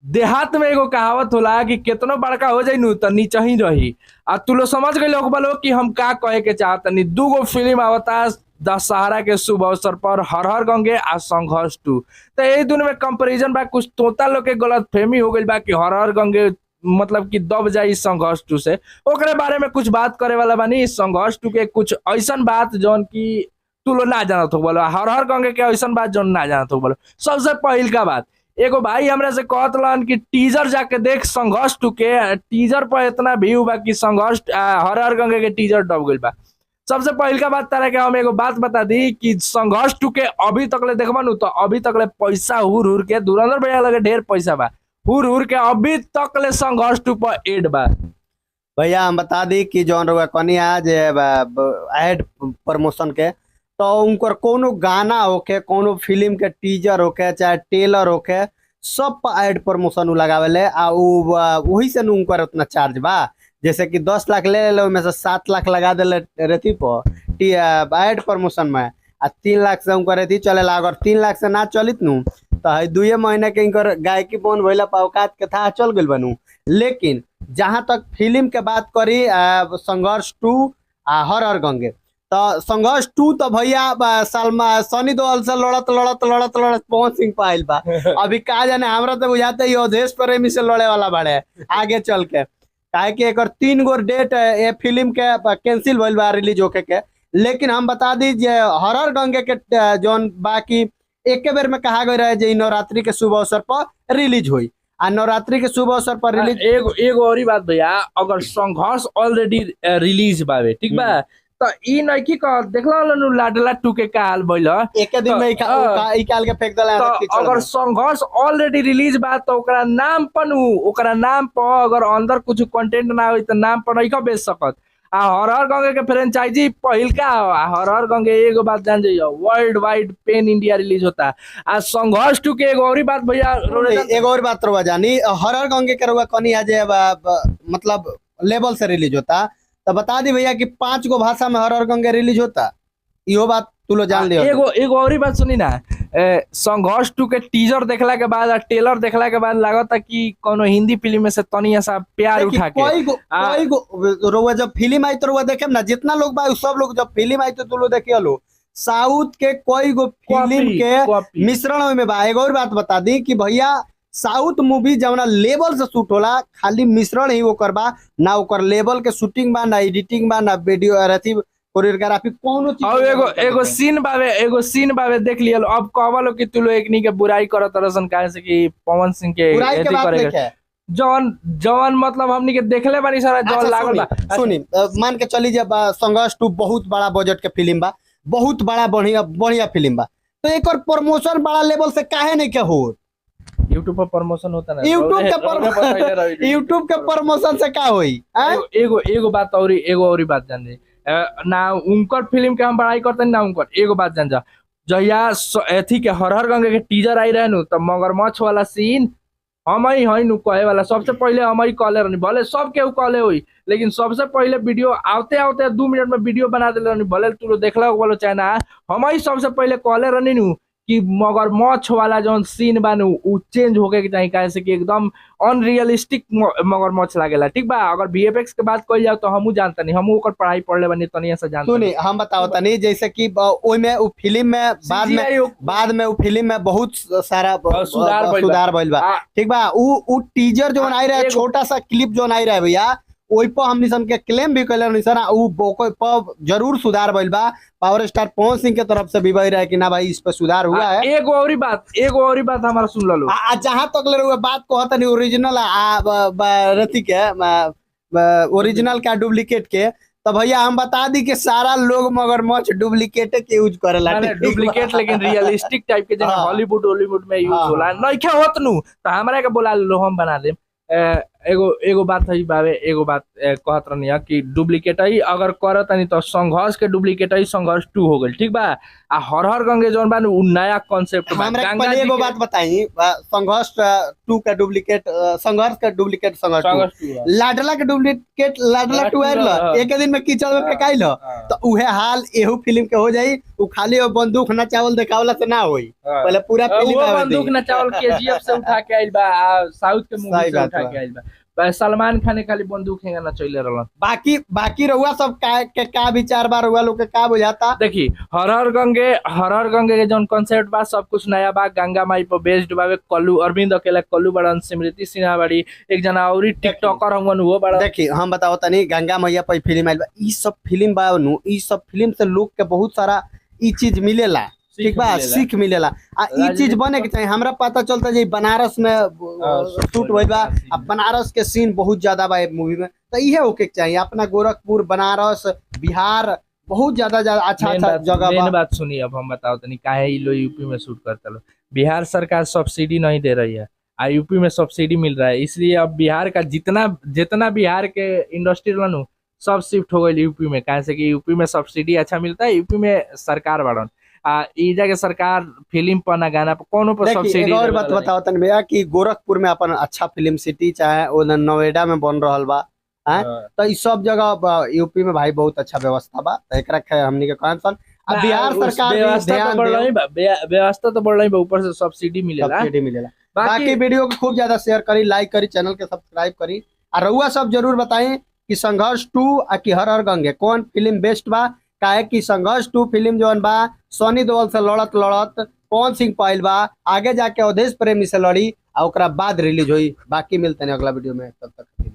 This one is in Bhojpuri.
देहात में एगो कहावत होला कि केतनो बड़का हो जाई नु त नीचे ही रही। आ तू लोग समझ गए लोग बोलो कि हम का कहे के चाहतनी। दूगो फिल्म आवता दशहरा के शुभ अवसर पर, हर हर गंगे आ संघर्ष टू। तो यही दोनों में कंपैरिजन बा, कुछ तोता लोग के गलत फहमी हो गई बा कि हर हर गंगे मतलब कि दब जाई संघर्ष टू से। ओकरे बारे में कुछ बात करे वाला बानी। संघर्ष टू के कुछ ऐसन बात जौन की तू लोग ना जानत हो बोलो, हर हर गंगे के ऐसन बात जौन ना जानत हो बोलो। सबसे पहिल का बात, एगो भाई हमरा से कहत रहन कि टीजर जाके देख संघर्ष टू के, टीजर पर इतना व्यू बा कि संघर्ष हर हर गंगे के टीजर डब गइल बा। सबसे पहिल का बात तारा के हम एगो बात बता दी कि संघर्ष टू के अभी तक ले देखबा नु तो अभी तक ले पैसा हुर हुर के, धुरंधर भैया लगे ढेर पैसा बा, हुर हुर के अभी तक ले संघर्ष टू पर एड बा। भैया हम बता दी कि जौन रउआ कनी आज एड प्रमोशन के, तो उनकर कोनो गाना होके, कोनो फिल्म के टीजर होके, चाहे ट्रेलर होके, सब पर एड प्रमोशन उ लगावेले। आ वही से उनकर उतना चार्ज बा। जैसे कि 10 लाख ले ले, ओमे से 7 लाख लगा देले रेती पर एड प्रमोशन में, आ 3 लाख से उनकर रेती चलेला। अगर 3 लाख से ना चलित नु तो 2 महीने के इनकर गायकी बन भइला पावकात के था चल गइल बनू। लेकिन जहां तक फिल्म के बात करी, संघर्ष टू आ हर हर गंगे, तो संघर्ष टू तो भैया सलमा सनी देओल से लड़त लड़त लड़त लड़त पवन सिंह पे आइल बा। अभी का जाने, हमरा तो बुझाते ही अवधेश प्रेमी से लड़े वाला बाड़े आगे चल के। काहे कि एकर 3 गो डेट ये फिल्म के कैंसिल भइल बा रिलीज होके के। लेकिन हम बता दी जे हर हर गंगे के जौन बाकी एक बेर में कहा गई रहे जे नवरात्रि के शुभ अवसर पर रिलीज हुई, आ नवरात्रि के शुभ अवसर पर रिलीज। एगो और ही बात भैया, अगर संघर्ष ऑलरेडी रिलीज बावे ठीक बा, तो ई नइकी का देखला नु लाडला टू के का हाल भइल एक दिन में निकाल के फेंक देला। तो अगर संघर्ष ऑलरेडी रिलीज बा तो ओकरा नाम पर अगर अंदर कुछ कंटेंट ना होई तो नाम पर नहीं बेच सकत। आ हर हर गंगे के फ्रेंचाइजी पहिल का हर हर गंगे एगो बात जान जाइयो, world wide pan India release होता। आ संघर्ष टू के एगो और बात भैया, एगो और बात रहुआ जानी, हर हर गंगे के रहुआ कनी आज मतलब लेवल से रिलीज होता, तो बता दी भैया कि 5 गो भाषा में हर हर गंगे रिलीज होता। इहो बात तू लोग जान लियो। एगो और बात सुनी ना, संघर्ष टू के टीजर देखला के बाद और ट्रेलर देखला के बाद लागता कि कोनो हिंदी फिल्म में से तनिया सा प्यार उठा के कोई गो जब फिल्म आई तो देखे ना, जितना लोग बा सब लोग जब फिल्म आई तो तू लोग देखिए लो साउथ के कोई गो फिल्म के मिश्रण में बा। एगो और बात बता दी कि भैया साउथ मूवी जवना लेवल से शूट होला, खाली मिश्रण ही ओकर बा, ना ओकर लेवल के शूटिंग बा, ना एडिटिंग बा, ना वीडियो अथी कोरियोग्राफी कोनो चीज। और एगो सीन बावे देख लियो। अब कहवलो कि तू लोग एकनी के बुराई करत रसन काहे से कि पवन सिंह के बुराई के बात नहीं है। जवन मतलब हमनी के देखले बानी सारा जवन लागल बा। सुनी मान के चली जब संघर्ष टू बहुत बड़ा बजट के फिल्म बा, बहुत बड़ा बढ़िया फिल्म बा, तो एक और प्रमोशन बड़ा लेवल से काहे नहीं के हो। यूट्यूब पर प्रमोशन होता ना, यूट्यूब के प्रमोशन से का होई। एगो बात और बात जान दे ना, उनकर फिल्म के हम बड़ाई करते ना, उनकर एगो बात जान जा, जहिया एथी के हर हर गंगे के टीजर आई रहे नु तो मगरमच्छ वाला सीन हम ही है नु कहे वाला सबसे पहले हम ही कहले रहनी। भले सब केहू कहले हुई, लेकिन सबसे पहले वीडियो आते आते 2 मिनट में वीडियो बना देले रहनी। भले तू देखला बोलो चाहे ना, हम ही सबसे पहले कहले रहनी नु कि मगरमच्छ वाला जौन सीन बा नु उ चेंज होके के चाहिए, काहे से कि एकदम अनरियलिस्टिक मगरमच्छ लागेला। ठीक बा, अगर वीएफएक्स के बात कइल जाओ तो हमहू जानता नहीं, हमहू ओकर पढ़ाई पढ़ले बानी तनिया से जानता। सुनी हम बताओ तनी, जैसे कि ओइ में उ फिल्म में बाद में उ फिल्म में बहुत सारा सुधार भइल बा। ठीक बा, उ टीजर जौन आई रहा, छोटा सा क्लिप जौन आई रहा भैया, ओइ पर हमनी सन के क्लेम भी कैले निसन, उ जरूर सुधार भइल बा। पावर स्टार पवन सिंह के तरफ से भी बही रहा है कि ना भाई इस पर सुधार हुआ है। एगो और बात हमारा सुन लो। जहां तक ले रहा बात कहता नहीं ओरिजिनल रथी के ओरिजिनल का डुप्लीकेट के, तो भैया हम बता दी कि सारा लोग मगरमच्छ डुप्लीकेट के यूज करेला। डुप्लीकेट लेकिन रियलिस्टिक टाइप के जगह हॉलीवुड में यूज होला नहीं क्या होत नु, तो हमरा के बोला लो हम बना दे। एगो एगो बात है बाबे, एगो बात कहत रहनी है कि डुप्लीकेट ही अगर करत नहीं तो संघर्ष के डुप्लीकेट ही संघर्ष 2 हो गइल, ठीक बा। आ हर हर गंगे जौन बा उ नया कॉन्सेप्ट बा। हमरा के गंगा पहले जी एगो के बात बताई, संघर्ष 2 का डुप्लीकेट, संघर्ष का डुप्लीकेट संघर्ष 2, संघर्ष 2 है। लाडला के डुप्लीकेट लाडला 2 आइल, हाँ। एक दिन में कीचड़ में फेंकाइल। हाँ। तो उहे हाल एहू फिल्म के हो जाई। उ खाली वो बंदूक ना चावल देखावला से ना होई, हाँ। पहले पूरा फिल्म वो आवे बंदूक दी। न चावल केजीएफ से उठा के आइल बा, साउथ के मूवी सही से बात उठा बा। के आइल बा। सलमान खान खाली बंदूक हेंगा न चले रहलन। बाकी रहुआ सब का विचार बा, रहुआ लोग के का बुझाता? देखी हर हर गंगे के जौन कॉन्सेप्ट बा सब कुछ नया बा। गंगा माई पर बेस्ड बावे। कल्लू अरविंद अकेला कल्लू बड़न, स्मृति सिन्हा बड़ी, एक जना औरी टिकटॉकर हमन वो बड़ा। देखी हम बताओ तनी, गंगा मैया पर फिल्म आइल बा, ई सब फिल्म बा नु, ई सब फिल्म से लोग के बहुत सारा ई चीज मिलेला, ठीक बा, सीख मिलेला। आ ई चीज बने के चाहिए। हमरा पता चलता जे बनारस में शूट होइल बा, आ बनारस के सीन बहुत ज्यादा बा मूवी में, तो इहे होके के चाहिए। अपना गोरखपुर, बनारस, बिहार बहुत ज्यादा अच्छा जगह मेन बा। बात सुनी, अब हम बताओ तनी काहे ई लोग यूपी में शूट करता लो। बिहार सरकार सब्सिडी नहीं दे रही है, आ यूपी में सब्सिडी मिल रहा है, इसलिए अब बिहार का जितना बिहार के इंडस्ट्री नु सब शिफ्ट हो गई यूपी में। कहे से कि यूपी में सब्सिडी अच्छा मिलता है, यूपी में सरकार बढ़न। ई जगह सरकार फिल्म पर ना गाना पर कोनो पर देखिए सब्सिडी एक और बात बताओ तनी भैया कि गोरखपुर में अपन अच्छा फिल्म सिटी चाहे वो नोएडा में बन रहल बा, हैं? तो ई सब जगह यूपी में भाई बहुत अच्छा व्यवस्था बा। तो एकरा के हमनी के कहन अब बिहार सरकार भी ध्यान दे, व्यवस्था तो बढ़ रही बा, ऊपर से सब्सिडी मिलेला। सब्सिडी मिलेला। बाकी वीडियो को खूब ज्यादा शेयर करी, लाइक करी, चैनल के सब्सक्राइब करी। और रउआ सब जरूर बताएं कि संघर्ष 2 आ कि हर हर गंगे कौन फिल्म बेस्ट बा। काहे कि संघर्ष 2 फिल्म जौन बा सनी देओल से लड़त पवन सिंह पाइल बा, आगे जाके अवधेश प्रेमी से लड़ी, और ओकरा बाद रिलीज हुई। बाकी मिलते हैं अगला वीडियो में, तब तक।